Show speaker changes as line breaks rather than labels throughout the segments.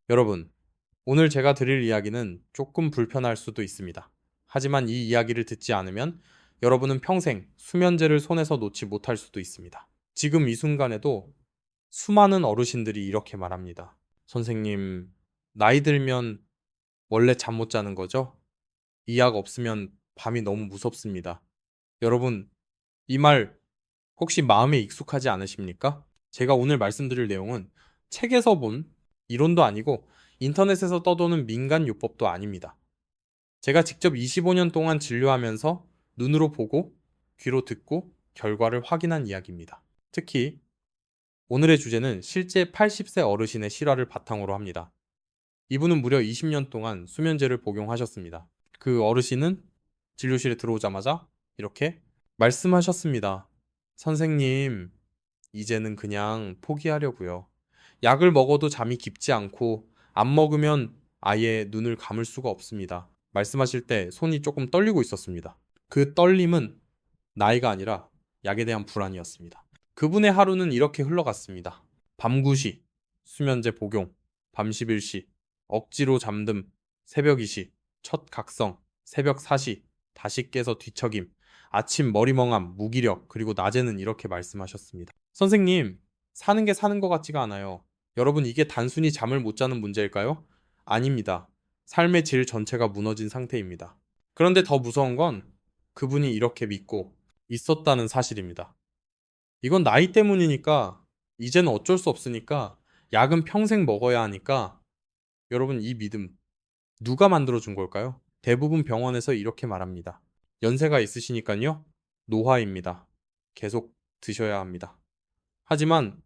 여러분, 오늘 제가 드릴 이야기는 조금 불편할 수도 있습니다. 하지만 이 이야기를 듣지 않으면 여러분은 평생 수면제를 손에서 놓지 못할 수도 있습니다. 지금 이 순간에도 수많은 어르신들이 이렇게 말합니다. 선생님, 나이 들면 원래 잠 못 자는 거죠? 이 약 없으면 밤이 너무 무섭습니다. 여러분, 이 말 혹시 마음에 익숙하지 않으십니까? 제가 오늘 말씀드릴 내용은 책에서 본 이론도 아니고 인터넷에서 떠도는 민간요법도 아닙니다. 제가 직접 25년 동안 진료하면서 눈으로 보고 귀로 듣고 결과를 확인한 이야기입니다. 특히 오늘의 주제는 실제 80세 어르신의 실화를 바탕으로 합니다. 이분은 무려 20년 동안 수면제를 복용하셨습니다. 그 어르신은 진료실에 들어오자마자 이렇게 말씀하셨습니다. 선생님, 이제는 그냥 포기하려고요. 약을 먹어도 잠이 깊지 않고 안 먹으면 아예 눈을 감을 수가 없습니다. 말씀하실 때 손이 조금 떨리고 있었습니다. 그 떨림은 나이가 아니라 약에 대한 불안이었습니다. 그분의 하루는 이렇게 흘러갔습니다. 밤 9시, 수면제 복용, 밤 11시, 억지로 잠듦, 새벽 2시, 첫 각성, 새벽 4시, 다시 깨서 뒤척임, 아침 머리멍함, 무기력, 그리고 낮에는 이렇게 말씀하셨습니다. 선생님, 사는 게 사는 것 같지가 않아요. 여러분, 이게 단순히 잠을 못 자는 문제일까요? 아닙니다. 삶의 질 전체가 무너진 상태입니다. 그런데 더 무서운 건 그분이 이렇게 믿고 있었다는 사실입니다. 이건 나이 때문이니까, 이제는 어쩔 수 없으니까, 약은 평생 먹어야 하니까, 여러분, 이 믿음, 누가 만들어준 걸까요? 대부분 병원에서 이렇게 말합니다. 연세가 있으시니까요, 노화입니다. 계속 드셔야 합니다. 하지만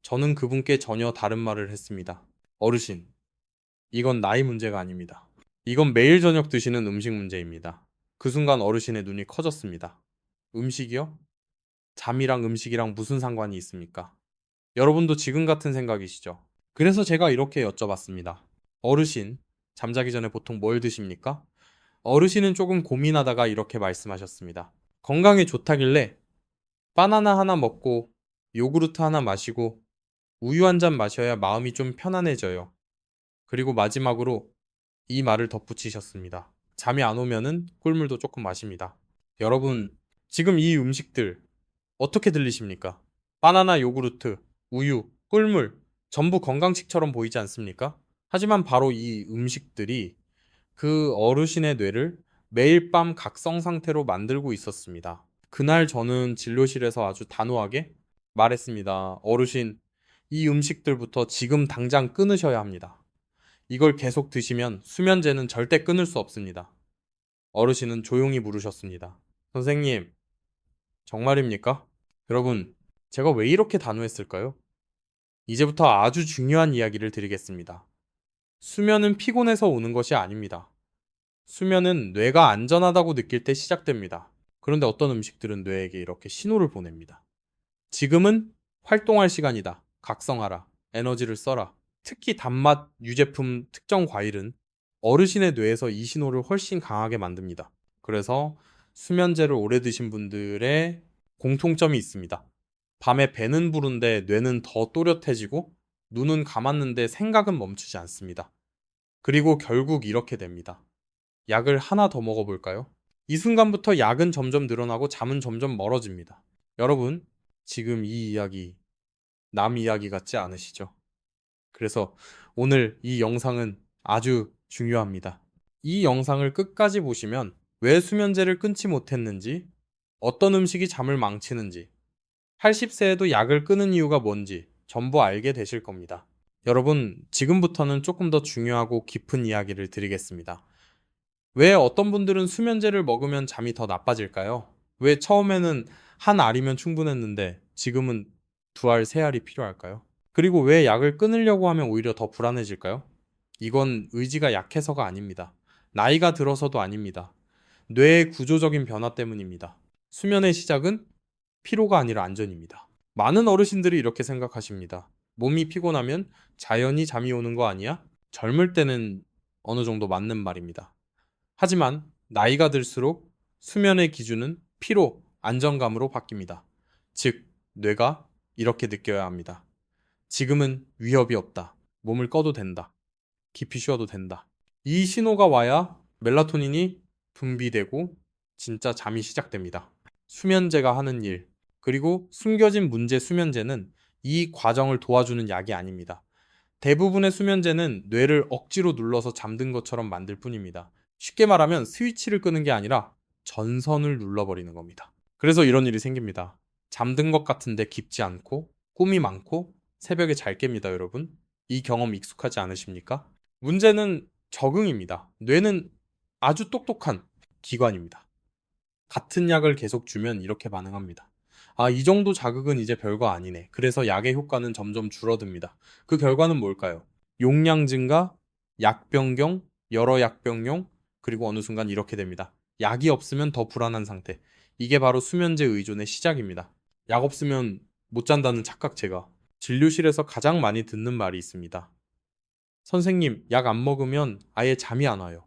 저는 그분께 전혀 다른 말을 했습니다. 어르신, 이건 나이 문제가 아닙니다. 이건 매일 저녁 드시는 음식 문제입니다. 그 순간 어르신의 눈이 커졌습니다. 음식이요? 잠이랑 음식이랑 무슨 상관이 있습니까? 여러분도 지금 같은 생각이시죠? 그래서 제가 이렇게 여쭤봤습니다. 어르신, 잠자기 전에 보통 뭘 드십니까? 어르신은 조금 고민하다가 이렇게 말씀하셨습니다. 건강에 좋다길래 바나나 하나 먹고 요구르트 하나 마시고 우유 한 잔 마셔야 마음이 좀 편안해져요. 그리고 마지막으로 이 말을 덧붙이셨습니다. 잠이 안 오면은 꿀물도 조금 마십니다. 여러분, 지금 이 음식들 어떻게 들리십니까? 바나나, 요구르트, 우유, 꿀물, 전부 건강식처럼 보이지 않습니까? 하지만 바로 이 음식들이 그 어르신의 뇌를 매일 밤 각성 상태로 만들고 있었습니다. 그날 저는 진료실에서 아주 단호하게 말했습니다. 어르신, 이 음식들부터 지금 당장 끊으셔야 합니다. 이걸 계속 드시면 수면제는 절대 끊을 수 없습니다. 어르신은 조용히 물으셨습니다. 선생님, 정말입니까? 여러분, 제가 왜 이렇게 단호했을까요? 이제부터 아주 중요한 이야기를 드리겠습니다. 수면은 피곤해서 오는 것이 아닙니다. 수면은 뇌가 안전하다고 느낄 때 시작됩니다. 그런데 어떤 음식들은 뇌에게 이렇게 신호를 보냅니다. 지금은 활동할 시간이다. 각성하라. 에너지를 써라. 특히 단맛, 유제품, 특정 과일은 어르신의 뇌에서 이 신호를 훨씬 강하게 만듭니다. 그래서 수면제를 오래 드신 분들의 공통점이 있습니다. 밤에 배는 부른데 뇌는 더 또렷해지고 눈은 감았는데 생각은 멈추지 않습니다. 그리고 결국 이렇게 됩니다. 약을 하나 더 먹어볼까요? 이 순간부터 약은 점점 늘어나고 잠은 점점 멀어집니다. 여러분, 지금 이 이야기, 남 이야기 같지 않으시죠? 그래서 오늘 이 영상은 아주 중요합니다. 이 영상을 끝까지 보시면 왜 수면제를 끊지 못했는지, 어떤 음식이 잠을 망치는지, 80세에도 약을 끊은 이유가 뭔지 전부 알게 되실 겁니다. 여러분, 지금부터는 조금 더 중요하고 깊은 이야기를 드리겠습니다. 왜 어떤 분들은 수면제를 먹으면 잠이 더 나빠질까요? 왜 처음에는 한 알이면 충분했는데 지금은 두 알, 세 알이 필요할까요? 그리고 왜 약을 끊으려고 하면 오히려 더 불안해질까요? 이건 의지가 약해서가 아닙니다. 나이가 들어서도 아닙니다. 뇌의 구조적인 변화 때문입니다. 수면의 시작은 피로가 아니라 안전입니다. 많은 어르신들이 이렇게 생각하십니다. 몸이 피곤하면 자연히 잠이 오는 거 아니야? 젊을 때는 어느 정도 맞는 말입니다. 하지만 나이가 들수록 수면의 기준은 피로, 안정감으로 바뀝니다. 즉, 뇌가 이렇게 느껴야 합니다. 지금은 위협이 없다. 몸을 꺼도 된다. 깊이 쉬어도 된다. 이 신호가 와야 멜라토닌이 분비되고 진짜 잠이 시작됩니다. 수면제가 하는 일, 그리고 숨겨진 문제 수면제는 이 과정을 도와주는 약이 아닙니다. 대부분의 수면제는 뇌를 억지로 눌러서 잠든 것처럼 만들 뿐입니다. 쉽게 말하면 스위치를 끄는 게 아니라 전선을 눌러버리는 겁니다. 그래서 이런 일이 생깁니다. 잠든 것 같은데 깊지 않고 꿈이 많고 새벽에 잘 깹니다, 여러분. 이 경험 익숙하지 않으십니까? 문제는 적응입니다. 뇌는 아주 똑똑한 기관입니다. 같은 약을 계속 주면 이렇게 반응합니다. 아, 이 정도 자극은 이제 별거 아니네. 그래서 약의 효과는 점점 줄어듭니다. 그 결과는 뭘까요? 용량 증가, 약 변경, 여러 약 병용, 그리고 어느 순간 이렇게 됩니다. 약이 없으면 더 불안한 상태. 이게 바로 수면제 의존의 시작입니다. 약 없으면 못 잔다는 착각제가 진료실에서 가장 많이 듣는 말이 있습니다. 선생님, 약 안 먹으면 아예 잠이 안 와요.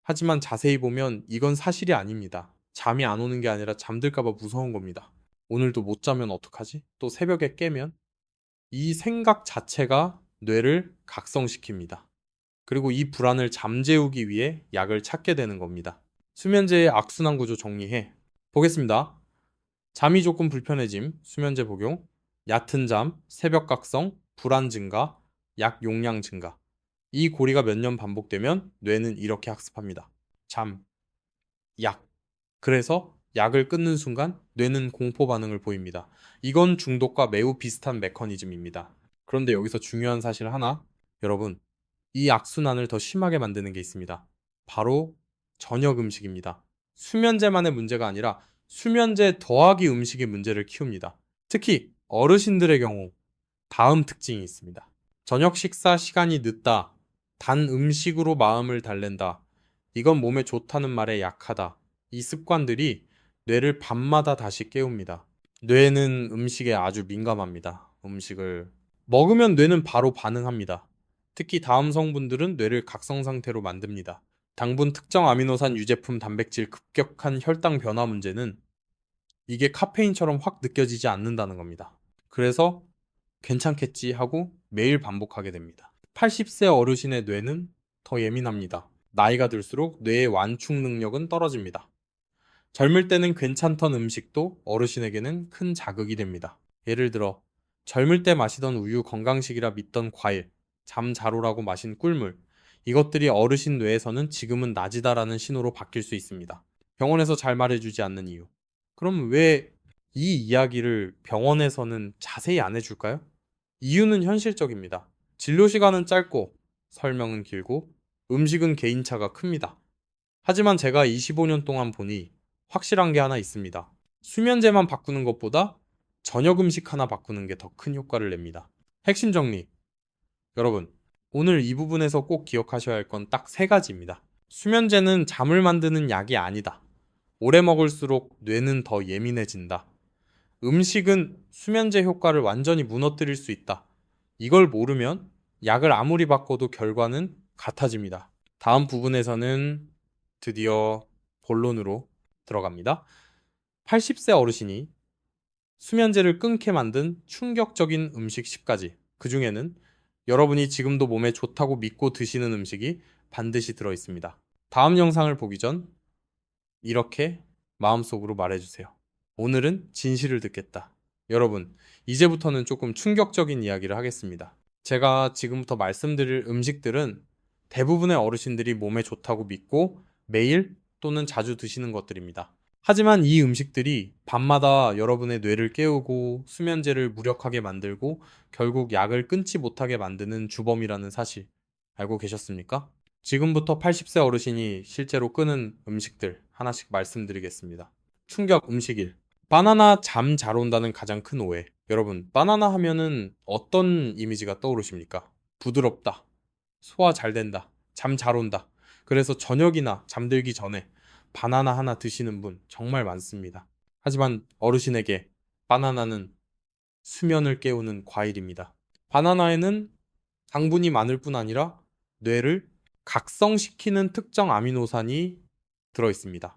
하지만 자세히 보면 이건 사실이 아닙니다. 잠이 안 오는 게 아니라 잠들까봐 무서운 겁니다. 오늘도 못 자면 어떡하지? 또 새벽에 깨면? 이 생각 자체가 뇌를 각성시킵니다. 그리고 이 불안을 잠재우기 위해 약을 찾게 되는 겁니다. 수면제의 악순환 구조 정리해 보겠습니다. 잠이 조금 불편해짐, 수면제 복용, 얕은 잠, 새벽 각성, 불안 증가, 약 용량 증가. 이 고리가 몇 년 반복되면 뇌는 이렇게 학습합니다. 잠, 약. 그래서 약을 끊는 순간 뇌는 공포 반응을 보입니다. 이건 중독과 매우 비슷한 메커니즘입니다. 그런데 여기서 중요한 사실 하나, 여러분, 이 악순환을 더 심하게 만드는 게 있습니다. 바로 저녁 음식입니다. 수면제만의 문제가 아니라 수면제 더하기 음식의 문제를 키웁니다. 특히 어르신들의 경우 다음 특징이 있습니다. 저녁 식사 시간이 늦다. 단 음식으로 마음을 달랜다. 이건 몸에 좋다는 말에 약하다. 이 습관들이 뇌를 밤마다 다시 깨웁니다. 뇌는 음식에 아주 민감합니다. 음식을 먹으면 뇌는 바로 반응합니다. 특히 다음 성분들은 뇌를 각성 상태로 만듭니다. 당분 특정 아미노산 유제품 단백질 급격한 혈당 변화 문제는 이게 카페인처럼 확 느껴지지 않는다는 겁니다. 그래서 괜찮겠지 하고 매일 반복하게 됩니다. 80세 어르신의 뇌는 더 예민합니다. 나이가 들수록 뇌의 완충 능력은 떨어집니다. 젊을 때는 괜찮던 음식도 어르신에게는 큰 자극이 됩니다. 예를 들어 젊을 때 마시던 우유 건강식이라 믿던 과일, 잠 잘 오라고 마신 꿀물, 이것들이 어르신 뇌에서는 지금은 낮이다라는 신호로 바뀔 수 있습니다. 병원에서 잘 말해주지 않는 이유. 그럼 왜 이 이야기를 병원에서는 자세히 안 해줄까요? 이유는 현실적입니다. 진료 시간은 짧고 설명은 길고 음식은 개인차가 큽니다. 하지만 제가 25년 동안 보니 확실한 게 하나 있습니다. 수면제만 바꾸는 것보다 저녁 음식 하나 바꾸는 게 더 큰 효과를 냅니다. 핵심 정리. 여러분, 오늘 이 부분에서 꼭 기억하셔야 할 건 딱 세 가지입니다. 수면제는 잠을 만드는 약이 아니다. 오래 먹을수록 뇌는 더 예민해진다. 음식은 수면제 효과를 완전히 무너뜨릴 수 있다. 이걸 모르면 약을 아무리 바꿔도 결과는 같아집니다. 다음 부분에서는 드디어 본론으로 들어갑니다. 80세 어르신이 수면제를 끊게 만든 충격적인 음식 10가지. 그 중에는 여러분이 지금도 몸에 좋다고 믿고 드시는 음식이 반드시 들어 있습니다. 다음 영상을 보기 전 이렇게 마음속으로 말해주세요. 오늘은 진실을 듣겠다. 여러분, 이제부터는 조금 충격적인 이야기를 하겠습니다. 제가 지금부터 말씀드릴 음식들은 대부분의 어르신들이 몸에 좋다고 믿고 매일 또는 자주 드시는 것들입니다. 하지만 이 음식들이 밤마다 여러분의 뇌를 깨우고 수면제를 무력하게 만들고 결국 약을 끊지 못하게 만드는 주범이라는 사실 알고 계셨습니까? 지금부터 80세 어르신이 실제로 끊은 음식들 하나씩 말씀드리겠습니다. 충격 음식 1. 바나나 잠 잘 온다는 가장 큰 오해. 여러분, 바나나 하면은 어떤 이미지가 떠오르십니까? 부드럽다. 소화 잘 된다. 잠 잘 온다. 그래서 저녁이나 잠들기 전에 바나나 하나 드시는 분 정말 많습니다. 하지만 어르신에게 바나나는 수면을 깨우는 과일입니다. 바나나에는 당분이 많을 뿐 아니라 뇌를 각성시키는 특정 아미노산이 들어 있습니다.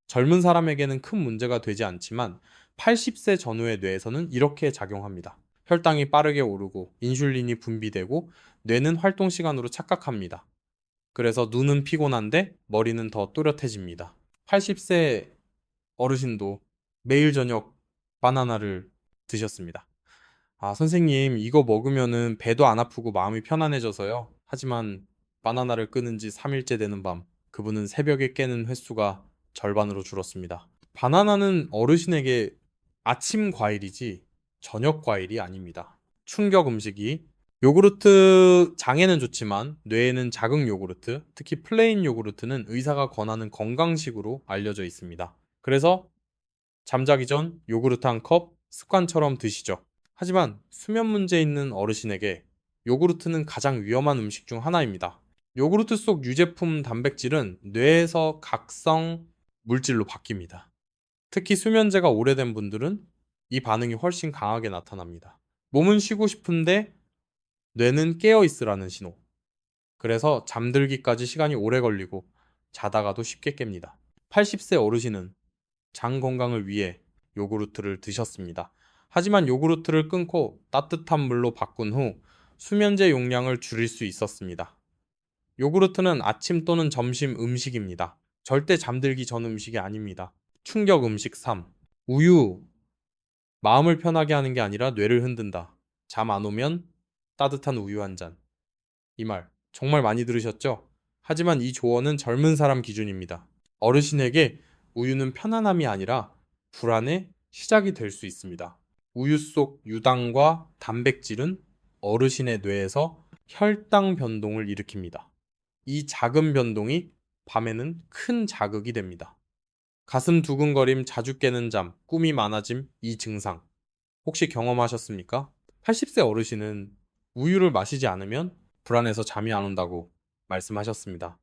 젊은 사람에게는 큰 문제가 되지 않지만 80세 전후의 뇌에서는 이렇게 작용합니다. 혈당이 빠르게 오르고 인슐린이 분비되고 뇌는 활동 시간으로 착각합니다. 그래서 눈은 피곤한데 머리는 더 또렷해집니다. 80세 어르신도 매일 저녁 바나나를 드셨습니다. 아, 선생님, 이거 먹으면은 배도 안 아프고 마음이 편안해져서요. 하지만 바나나를 끊은 지 3일째 되는 밤, 그분은 새벽에 깨는 횟수가 절반으로 줄었습니다. 바나나는 어르신에게 아침 과일이지 저녁 과일이 아닙니다. 충격 음식이 요구르트 장에는 좋지만 뇌에는 자극 요구르트, 특히 플레인 요구르트는 의사가 권하는 건강식으로 알려져 있습니다. 그래서 잠자기 전 요구르트 한 컵 습관처럼 드시죠. 하지만 수면 문제 있는 어르신에게 요구르트는 가장 위험한 음식 중 하나입니다. 요구르트 속 유제품 단백질은 뇌에서 각성 물질로 바뀝니다. 특히 수면제가 오래된 분들은 이 반응이 훨씬 강하게 나타납니다. 몸은 쉬고 싶은데 뇌는 깨어 있으라는 신호. 그래서 잠들기까지 시간이 오래 걸리고 자다가도 쉽게 깹니다. 80세 어르신은 장 건강을 위해 요구르트를 드셨습니다. 하지만 요구르트를 끊고 따뜻한 물로 바꾼 후 수면제 용량을 줄일 수 있었습니다. 요구르트는 아침 또는 점심 음식입니다. 절대 잠들기 전 음식이 아닙니다. 충격 음식 3. 우유. 마음을 편하게 하는 게 아니라 뇌를 흔든다. 잠 안 오면 따뜻한 우유 한 잔. 이 말 정말 많이 들으셨죠? 하지만 이 조언은 젊은 사람 기준입니다. 어르신에게 우유는 편안함이 아니라 불안의 시작이 될 수 있습니다. 우유 속 유당과 단백질은 어르신의 뇌에서 혈당 변동을 일으킵니다. 이 작은 변동이 밤에는 큰 자극이 됩니다. 가슴 두근거림, 자주 깨는 잠, 꿈이 많아짐, 이 증상 혹시 경험하셨습니까? 80세 어르신은 우유를 마시지 않으면 불안해서 잠이 안 온다고 말씀하셨습니다.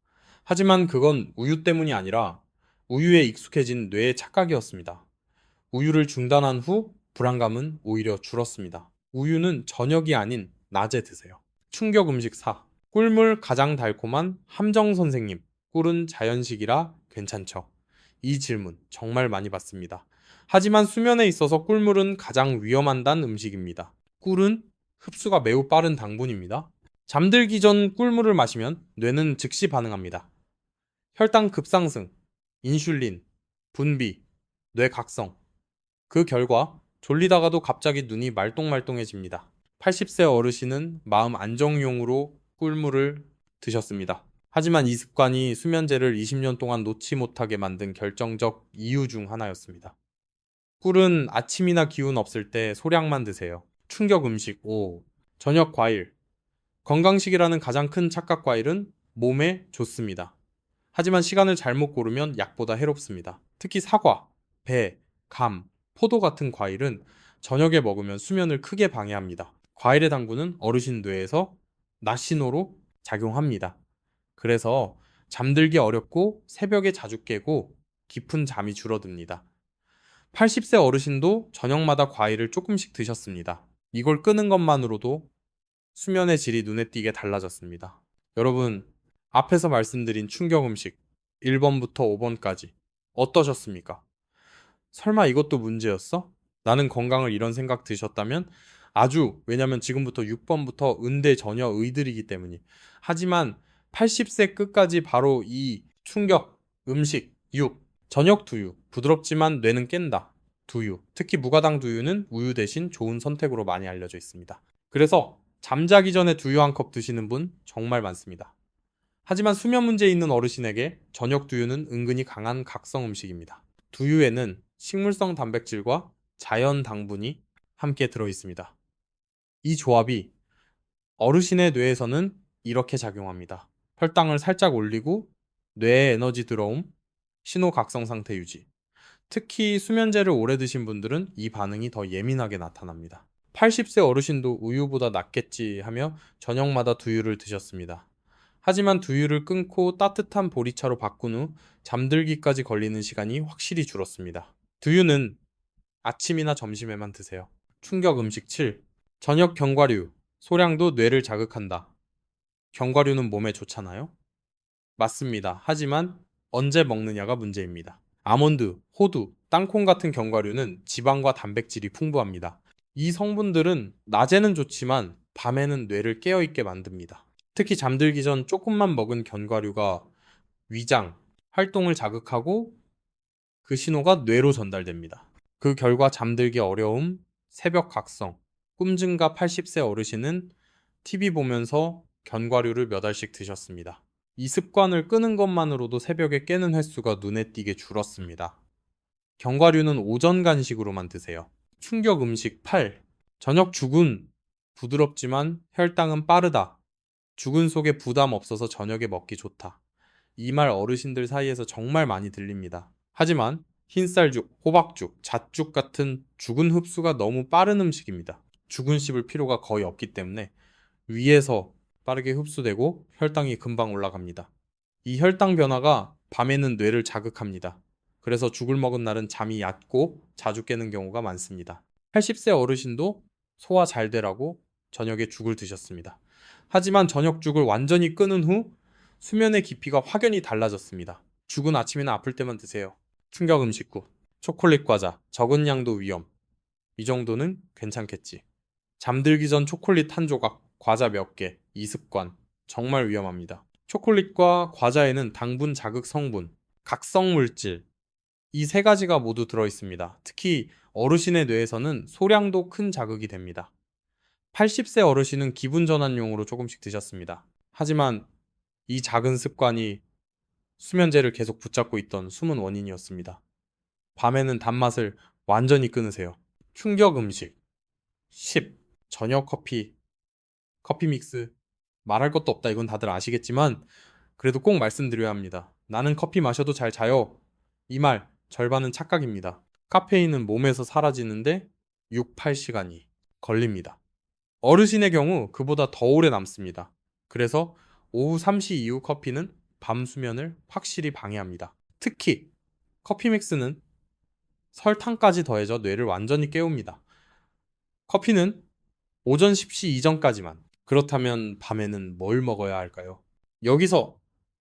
하지만 그건 우유 때문이 아니라 우유에 익숙해진 뇌의 착각이었습니다. 우유를 중단한 후 불안감은 오히려 줄었습니다. 우유는 저녁이 아닌 낮에 드세요. 충격 음식 4. 꿀물 가장 달콤한 함정 선생님. 꿀은 자연식이라 괜찮죠? 이 질문 정말 많이 받습니다. 하지만 수면에 있어서 꿀물은 가장 위험한 음식입니다. 꿀은 흡수가 매우 빠른 당분입니다. 잠들기 전 꿀물을 마시면 뇌는 즉시 반응합니다. 혈당 급상승, 인슐린, 분비, 뇌각성. 그 결과 졸리다가도 갑자기 눈이 말똥말똥해집니다. 80세 어르신은 마음 안정용으로 꿀물을 드셨습니다. 하지만 이 습관이 수면제를 20년 동안 놓지 못하게 만든 결정적 이유 중 하나였습니다. 꿀은 아침이나 기운 없을 때 소량만 드세요. 충격 음식 5. 저녁 과일. 건강식이라는 가장 큰 착각 과일은 몸에 좋습니다. 하지만 시간을 잘못 고르면 약보다 해롭습니다. 특히 사과, 배, 감, 포도 같은 과일은 저녁에 먹으면 수면을 크게 방해합니다. 과일의 당분은 어르신 뇌에서 낮 신호로 작용합니다. 그래서 잠들기 어렵고 새벽에 자주 깨고 깊은 잠이 줄어듭니다. 80세 어르신도 저녁마다 과일을 조금씩 드셨습니다. 이걸 끄는 것만으로도 수면의 질이 눈에 띄게 달라졌습니다. 여러분, 앞에서 말씀드린 충격 음식 1번부터 5번까지 어떠셨습니까? 설마 이것도 문제였어? 나는 건강을 이런 생각 드셨다면 왜냐면 지금부터 6번부터 은대 전혀 의들이기 때문이. 하지만 80세 끝까지 바로 이 충격, 음식, 6, 저녁 두유, 부드럽지만 뇌는 깬다. 두유, 특히 무가당 두유는 우유 대신 좋은 선택으로 많이 알려져 있습니다. 그래서 잠자기 전에 두유 한 컵 드시는 분 정말 많습니다. 하지만 수면 문제 있는 어르신에게 저녁 두유는 은근히 강한 각성 음식입니다. 두유에는 식물성 단백질과 자연 당분이 함께 들어 있습니다. 이 조합이 어르신의 뇌에서는 이렇게 작용합니다. 혈당을 살짝 올리고 뇌에 에너지 들어옴, 신호 각성 상태 유지. 특히 수면제를 오래 드신 분들은 이 반응이 더 예민하게 나타납니다. 80세 어르신도 우유보다 낫겠지 하며 저녁마다 두유를 드셨습니다. 하지만 두유를 끊고 따뜻한 보리차로 바꾼 후 잠들기까지 걸리는 시간이 확실히 줄었습니다. 두유는 아침이나 점심에만 드세요. 충격 음식 7. 저녁 견과류. 소량도 뇌를 자극한다. 견과류는 몸에 좋잖아요? 맞습니다. 하지만 언제 먹느냐가 문제입니다. 아몬드, 호두, 땅콩 같은 견과류는 지방과 단백질이 풍부합니다. 이 성분들은 낮에는 좋지만 밤에는 뇌를 깨어있게 만듭니다. 특히 잠들기 전 조금만 먹은 견과류가 위장, 활동을 자극하고 그 신호가 뇌로 전달됩니다. 그 결과 잠들기 어려움, 새벽 각성, 꿈 증가. 80세 어르신은 TV 보면서 견과류를 몇 알씩 드셨습니다. 이 습관을 끄는 것만으로도 새벽에 깨는 횟수가 눈에 띄게 줄었습니다. 견과류는 오전 간식으로만 드세요. 충격 음식 8. 저녁 죽은 부드럽지만 혈당은 빠르다. 죽은 속에 부담 없어서 저녁에 먹기 좋다. 이 말 어르신들 사이에서 정말 많이 들립니다. 하지만 흰쌀죽, 호박죽, 잣죽 같은 죽은 흡수가 너무 빠른 음식입니다. 죽은 씹을 필요가 거의 없기 때문에 위에서 빠르게 흡수되고 혈당이 금방 올라갑니다. 이 혈당 변화가 밤에는 뇌를 자극합니다. 그래서 죽을 먹은 날은 잠이 얕고 자주 깨는 경우가 많습니다. 80세 어르신도 소화 잘 되라고 저녁에 죽을 드셨습니다. 하지만 저녁 죽을 완전히 끊은 후 수면의 깊이가 확연히 달라졌습니다. 죽은 아침이나 아플 때만 드세요. 충격 음식 후 초콜릿 과자, 적은 양도 위험. 이 정도는 괜찮겠지. 잠들기 전 초콜릿 한 조각, 과자 몇 개, 이 습관 정말 위험합니다. 초콜릿과 과자에는 당분 자극 성분, 각성 물질, 이 세 가지가 모두 들어 있습니다. 특히 어르신의 뇌에서는 소량도 큰 자극이 됩니다. 80세 어르신은 기분 전환용으로 조금씩 드셨습니다. 하지만 이 작은 습관이 수면제를 계속 붙잡고 있던 숨은 원인이었습니다. 밤에는 단맛을 완전히 끊으세요. 충격 음식 10. 저녁 커피, 커피 믹스. 말할 것도 없다. 이건 다들 아시겠지만 그래도 꼭 말씀드려야 합니다. 나는 커피 마셔도 잘 자요. 이 말 절반은 착각입니다. 카페인은 몸에서 사라지는데 6, 8시간이 걸립니다. 어르신의 경우 그보다 더 오래 남습니다. 그래서 오후 3시 이후 커피는 밤 수면을 확실히 방해합니다. 특히 커피 믹스는 설탕까지 더해져 뇌를 완전히 깨웁니다. 커피는 오전 10시 이전까지만. 그렇다면 밤에는 뭘 먹어야 할까요? 여기서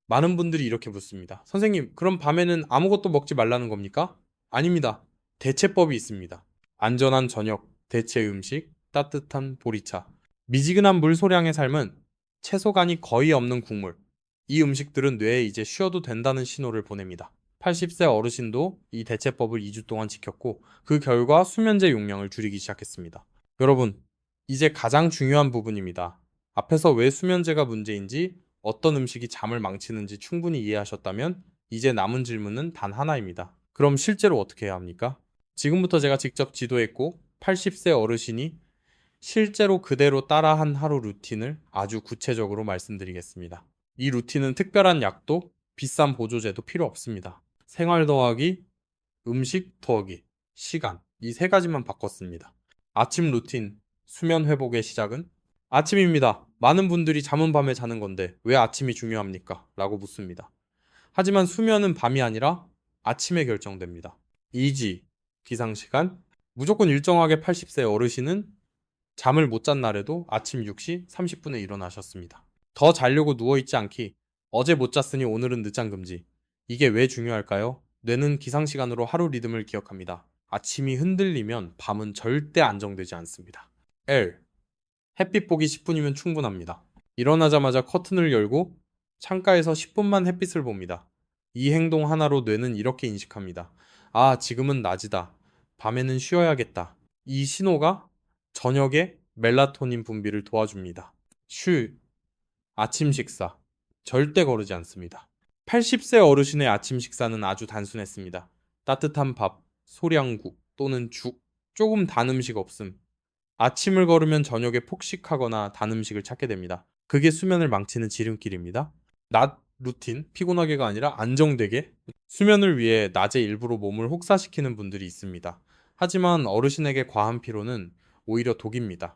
많은 분들이 이렇게 묻습니다. 선생님, 그럼 밤에는 아무것도 먹지 말라는 겁니까? 아닙니다. 대체법이 있습니다. 안전한 저녁, 대체 음식, 따뜻한 보리차, 미지근한 물 소량의 삶은 채소간이 거의 없는 국물. 이 음식들은 뇌에 이제 쉬어도 된다는 신호를 보냅니다. 80세 어르신도 이 대체법을 2주 동안 지켰고 그 결과 수면제 용량을 줄이기 시작했습니다. 여러분, 이제 가장 중요한 부분입니다. 앞에서 왜 수면제가 문제인지, 어떤 음식이 잠을 망치는지 충분히 이해하셨다면 이제 남은 질문은 단 하나입니다. 그럼 실제로 어떻게 해야 합니까? 지금부터 제가 직접 지도했고 80세 어르신이 실제로 그대로 따라한 하루 루틴을 아주 구체적으로 말씀드리겠습니다. 이 루틴은 특별한 약도 비싼 보조제도 필요 없습니다. 생활 더하기, 음식 더하기, 시간, 이 세 가지만 바꿨습니다. 아침 루틴, 수면 회복의 시작은 아침입니다. 많은 분들이 잠은 밤에 자는 건데 왜 아침이 중요합니까? 라고 묻습니다. 하지만 수면은 밤이 아니라 아침에 결정됩니다. 이지, 기상시간, 무조건 일정하게 80세 어르신은 잠을 못 잔 날에도 아침 6시 30분에 일어나셨습니다. 더 자려고 누워있지 않기, 어제 못 잤으니 오늘은 늦잠 금지. 이게 왜 중요할까요? 뇌는 기상시간으로 하루 리듬을 기억합니다. 아침이 흔들리면 밤은 절대 안정되지 않습니다. L. 햇빛 보기 10분이면 충분합니다. 일어나자마자 커튼을 열고 창가에서 10분만 햇빛을 봅니다. 이 행동 하나로 뇌는 이렇게 인식합니다. 아, 지금은 낮이다. 밤에는 쉬어야겠다. 이 신호가 저녁에 멜라토닌 분비를 도와줍니다. 아침 식사. 절대 거르지 않습니다. 80세 어르신의 아침 식사는 아주 단순했습니다. 따뜻한 밥, 소량국 또는 죽, 조금 단 음식 없음. 아침을 걸으면 저녁에 폭식하거나 단 음식을 찾게 됩니다. 그게 수면을 망치는 지름길입니다. 낮 루틴, 피곤하게가 아니라 안정되게. 수면을 위해 낮에 일부러 몸을 혹사시키는 분들이 있습니다. 하지만 어르신에게 과한 피로는 오히려 독입니다.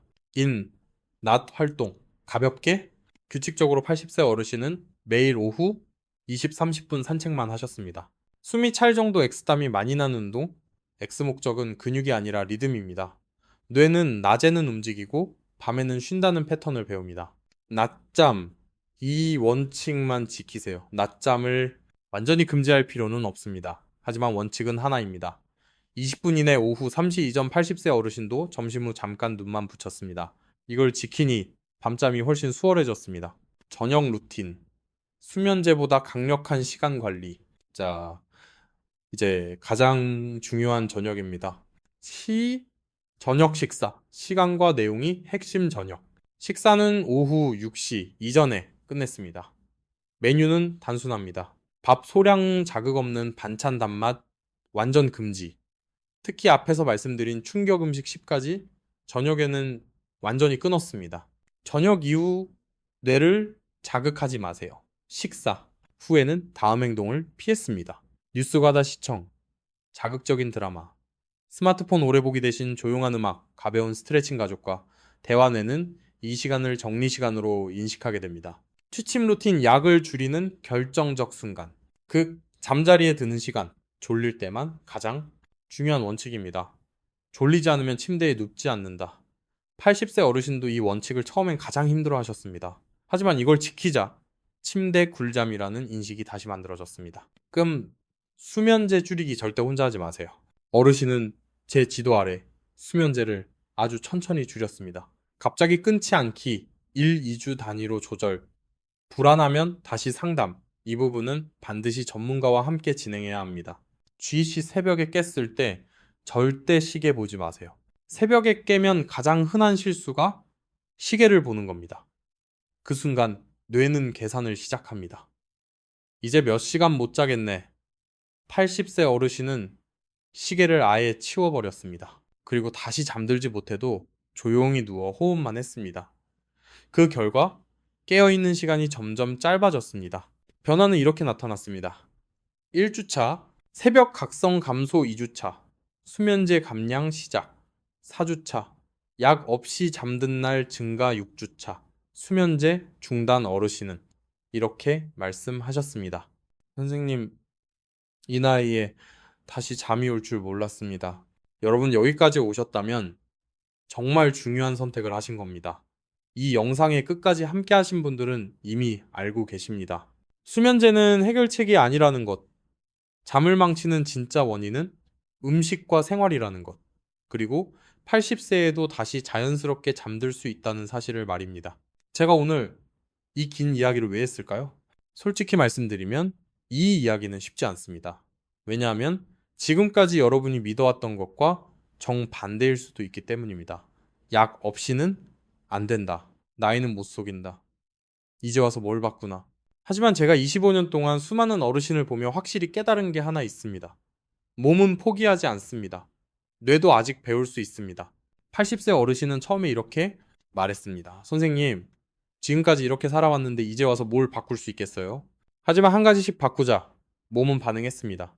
낮 활동, 가볍게. 규칙적으로 80세 어르신은 매일 오후 20, 30분 산책만 하셨습니다. 숨이 찰 정도 X땀이 많이 나는 운동, X 목적은 근육이 아니라 리듬입니다. 뇌는 낮에는 움직이고 밤에는 쉰다는 패턴을 배웁니다. 낮잠, 이 원칙만 지키세요. 낮잠을 완전히 금지할 필요는 없습니다. 하지만 원칙은 하나입니다. 20분 이내 오후 3시 이전 80세 어르신도 점심 후 잠깐 눈만 붙였습니다. 이걸 지키니 밤잠이 훨씬 수월해졌습니다. 저녁 루틴. 수면제보다 강력한 시간 관리. 자, 이제 가장 중요한 저녁입니다. 저녁 식사. 시간과 내용이 핵심 저녁. 식사는 오후 6시 이전에 끝냈습니다. 메뉴는 단순합니다. 밥 소량 자극 없는 반찬 단맛 완전 금지. 특히 앞에서 말씀드린 충격 음식 10까지 저녁에는 완전히 끊었습니다. 저녁 이후 뇌를 자극하지 마세요. 식사 후에는 다음 행동을 피했습니다. 뉴스 과다 시청, 자극적인 드라마, 스마트폰 오래 보기 대신 조용한 음악, 가벼운 스트레칭 가족과 대화 내는 이 시간을 정리 시간으로 인식하게 됩니다. 취침 루틴 약을 줄이는 결정적 순간. 잠자리에 드는 시간, 졸릴 때만 가장 중요한 원칙입니다. 졸리지 않으면 침대에 눕지 않는다. 80세 어르신도 이 원칙을 처음엔 가장 힘들어 하셨습니다. 하지만 이걸 지키자 침대 굴잠이라는 인식이 다시 만들어졌습니다. 수면제 줄이기 절대 혼자 하지 마세요. 어르신은 제 지도 아래 수면제를 아주 천천히 줄였습니다. 갑자기 끊지 않기, 1, 2주 단위로 조절, 불안하면 다시 상담. 이 부분은 반드시 전문가와 함께 진행해야 합니다. 쥐씨 새벽에 깼을 때 절대 시계 보지 마세요. 새벽에 깨면 가장 흔한 실수가 시계를 보는 겁니다. 그 순간 뇌는 계산을 시작합니다. 이제 몇 시간 못 자겠네. 80세 어르신은 시계를 아예 치워버렸습니다. 그리고 다시 잠들지 못해도 조용히 누워 호흡만 했습니다. 그 결과 깨어있는 시간이 점점 짧아졌습니다. 변화는 이렇게 나타났습니다. 1주차, 새벽 각성 감소 2주차, 수면제 감량 시작. 4주차, 약 없이 잠든 날 증가 6주차, 수면제 중단 어르신은 이렇게 말씀하셨습니다. 선생님, 이 나이에 다시 잠이 올 줄 몰랐습니다. 여러분 여기까지 오셨다면 정말 중요한 선택을 하신 겁니다. 이 영상의 끝까지 함께 하신 분들은 이미 알고 계십니다. 수면제는 해결책이 아니라는 것, 잠을 망치는 진짜 원인은 음식과 생활이라는 것, 그리고 80세에도 다시 자연스럽게 잠들 수 있다는 사실을 말입니다. 제가 오늘 이 긴 이야기를 왜 했을까요? 솔직히 말씀드리면 이 이야기는 쉽지 않습니다. 왜냐하면 지금까지 여러분이 믿어왔던 것과 정반대일 수도 있기 때문입니다. 약 없이는 안 된다. 나이는 못 속인다. 이제 와서 뭘 바꾸나. 하지만 제가 25년 동안 수많은 어르신을 보며 확실히 깨달은 게 하나 있습니다. 몸은 포기하지 않습니다. 뇌도 아직 배울 수 있습니다. 80세 어르신은 처음에 이렇게 말했습니다. 선생님, 지금까지 이렇게 살아왔는데 이제 와서 뭘 바꿀 수 있겠어요? 하지만 한 가지씩 바꾸자. 몸은 반응했습니다.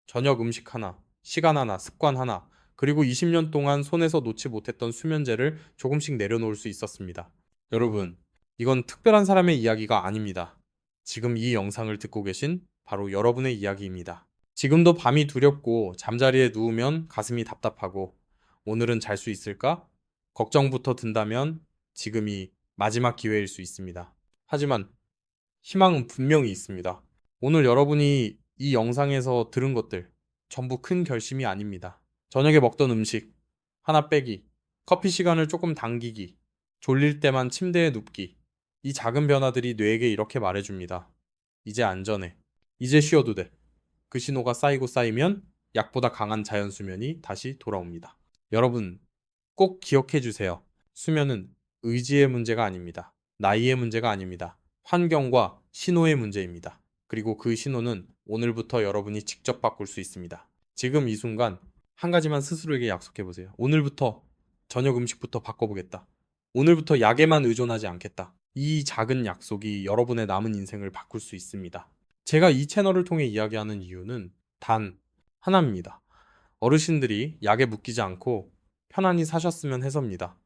저녁 음식 하나, 시간 하나, 습관 하나, 그리고 20년 동안 손에서 놓지 못했던 수면제를 조금씩 내려놓을 수 있었습니다. 여러분, 이건 특별한 사람의 이야기가 아닙니다. 지금 이 영상을 듣고 계신 바로 여러분의 이야기입니다. 지금도 밤이 두렵고 잠자리에 누우면 가슴이 답답하고 오늘은 잘 수 있을까? 걱정부터 든다면 지금이 마지막 기회일 수 있습니다. 하지만 희망은 분명히 있습니다. 오늘 여러분이 이 영상에서 들은 것들 전부 큰 결심이 아닙니다. 저녁에 먹던 음식 하나 빼기, 커피 시간을 조금 당기기, 졸릴 때만 침대에 눕기. 이 작은 변화들이 뇌에게 이렇게 말해줍니다. 이제 안전해. 이제 쉬어도 돼. 그 신호가 쌓이고 쌓이면 약보다 강한 자연 수면이 다시 돌아옵니다. 여러분, 꼭 기억해 주세요. 수면은 의지의 문제가 아닙니다. 나이의 문제가 아닙니다. 환경과 신호의 문제입니다. 그리고 그 신호는 오늘부터 여러분이 직접 바꿀 수 있습니다. 지금 이 순간 한 가지만 스스로에게 약속해 보세요. 오늘부터 저녁 음식부터 바꿔보겠다. 오늘부터 약에만 의존하지 않겠다. 이 작은 약속이 여러분의 남은 인생을 바꿀 수 있습니다. 제가 이 채널을 통해 이야기하는 이유는 단 하나입니다. 어르신들이 약에 묶이지 않고 편안히 사셨으면 해서입니다.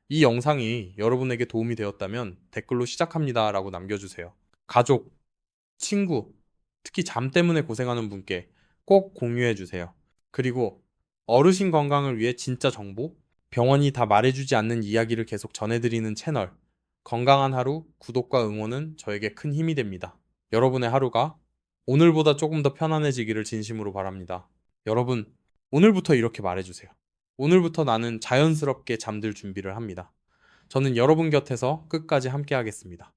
이 영상이 여러분에게 도움이 되었다면 댓글로 시작합니다 라고 남겨주세요. 가족, 친구, 특히 잠 때문에 고생하는 분께 꼭 공유해주세요. 그리고 어르신 건강을 위해 진짜 정보, 병원이 다 말해주지 않는 이야기를 계속 전해드리는 채널, 건강한 하루 구독과 응원은 저에게 큰 힘이 됩니다. 여러분의 하루가 오늘보다 조금 더 편안해지기를 진심으로 바랍니다. 여러분, 오늘부터 이렇게 말해주세요. 오늘부터 나는 자연스럽게 잠들 준비를 합니다. 저는 여러분 곁에서 끝까지 함께 하겠습니다.